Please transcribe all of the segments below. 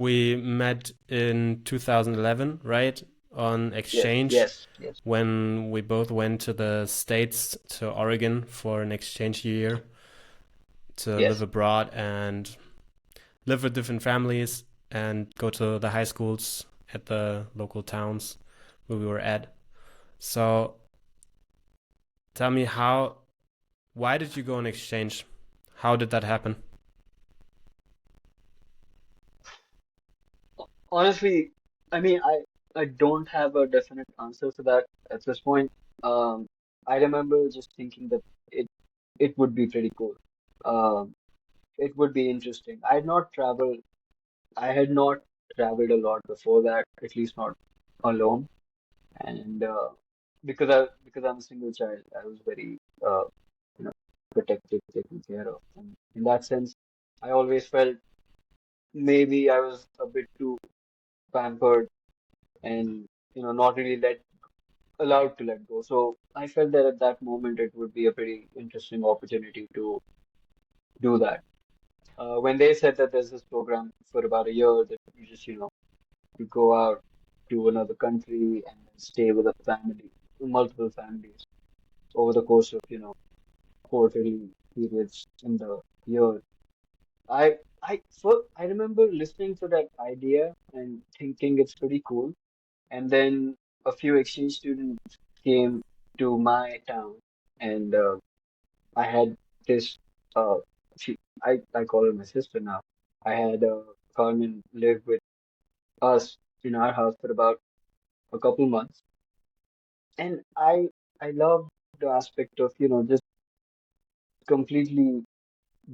We met in 2011, right? On Yes, exchange yes, yes, when we both went to the States, to Oregon for an exchange year to live yes. abroad and live with different families and go to the high schools at the local towns where we were at. So tell me why did you go on exchange? How did that happen? Honestly, I mean, I don't have a definite answer for that at this point. Um, I remember just thinking that it it would be pretty cool. Um, it would be interesting. I had not traveled a lot before that, at least not alone. And because I'm a single child, I was very you know protected, taken care of. And in that sense, I always felt maybe I was a bit too pampered and not really let allowed to let go. So I felt that at that moment it would be a pretty interesting opportunity to do that. When they said that there's this program for about a year that you just you go out to another country and then stay with a family, multiple families over the course of quarterly periods in the year. I remember listening to that idea and thinking it's pretty cool. And then a few exchange students came to my town, and I had this. Uh, I call her my sister now. I had Carmen live with us in our house for about a couple months, and I love the aspect of just completely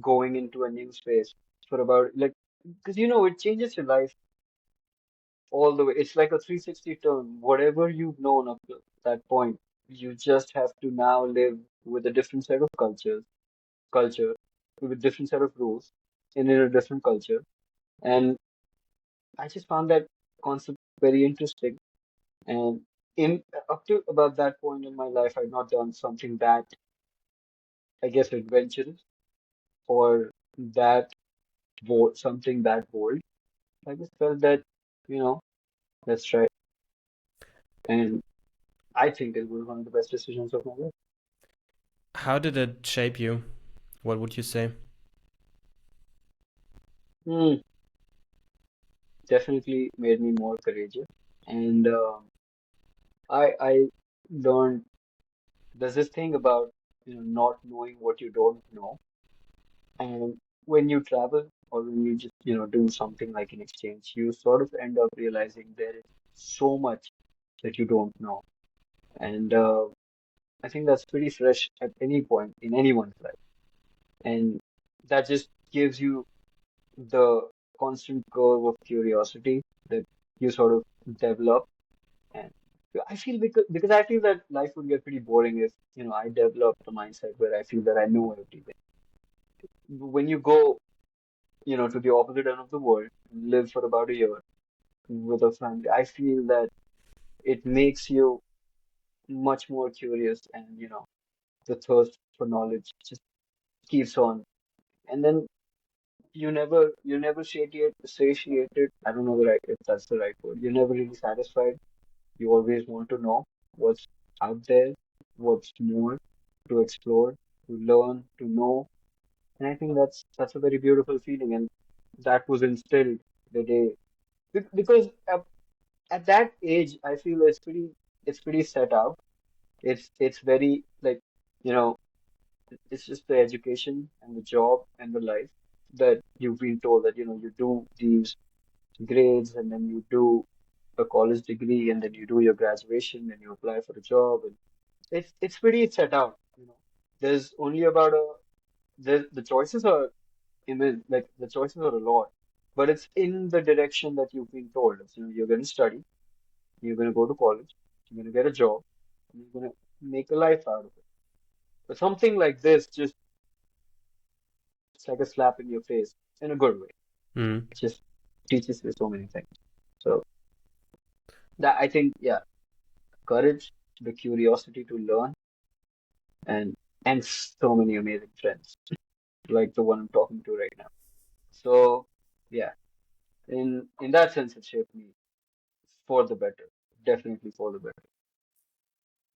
going into a new space for about like because it changes your life all the way. It's like a 360 turn. Whatever you've known up to that point, you just have to now live with a different set of culture, with different set of rules, in a different culture. And I just found that concept very interesting. And in up to about that point in my life, I'd not done something that I guess adventurous or that bold, something that bold. I just felt that, you know, let's try. And I think it was one of the best decisions of my life. How did it shape you? What would you say? Hmm. Definitely made me more courageous. And I learned there's this thing about not knowing what you don't know, and when you travel or when you just do something like an exchange, you sort of end up realizing there is so much that you don't know, and I think that's pretty fresh at any point in anyone's life, and that just gives you the constant curve of curiosity that you sort of develop. And I feel because I feel that life would get pretty boring if, I developed a mindset where I feel that I know everything. When you go, to the opposite end of the world, live for about a year with a family, I feel that it makes you much more curious and, the thirst for knowledge just keeps on. And then you never satiated. I don't know if that's the right word. You're never really satisfied. You always want to know what's out there, what's more to explore, to learn, to know. And I think that's a very beautiful feeling, and that was instilled the day because at that age, I feel it's pretty set out. It's very like you know it's just the education and the job and the life that you've been told that you do these grades and then you do a college degree and then you do your graduation and you apply for a job and it's pretty set out. There's only about the choices are immense, like the choices are a lot, but it's in the direction that you've been told. It's, you're going to study, you're going to go to college, you're going to get a job, and you're going to make a life out of it. But something like this just it's like a slap in your face in a good way. Mm. It just teaches you so many things. So that I think, yeah, courage, the curiosity to learn, and and so many amazing friends like the one I'm talking to right now. So yeah, In that sense, it shaped me for the better, definitely for the better.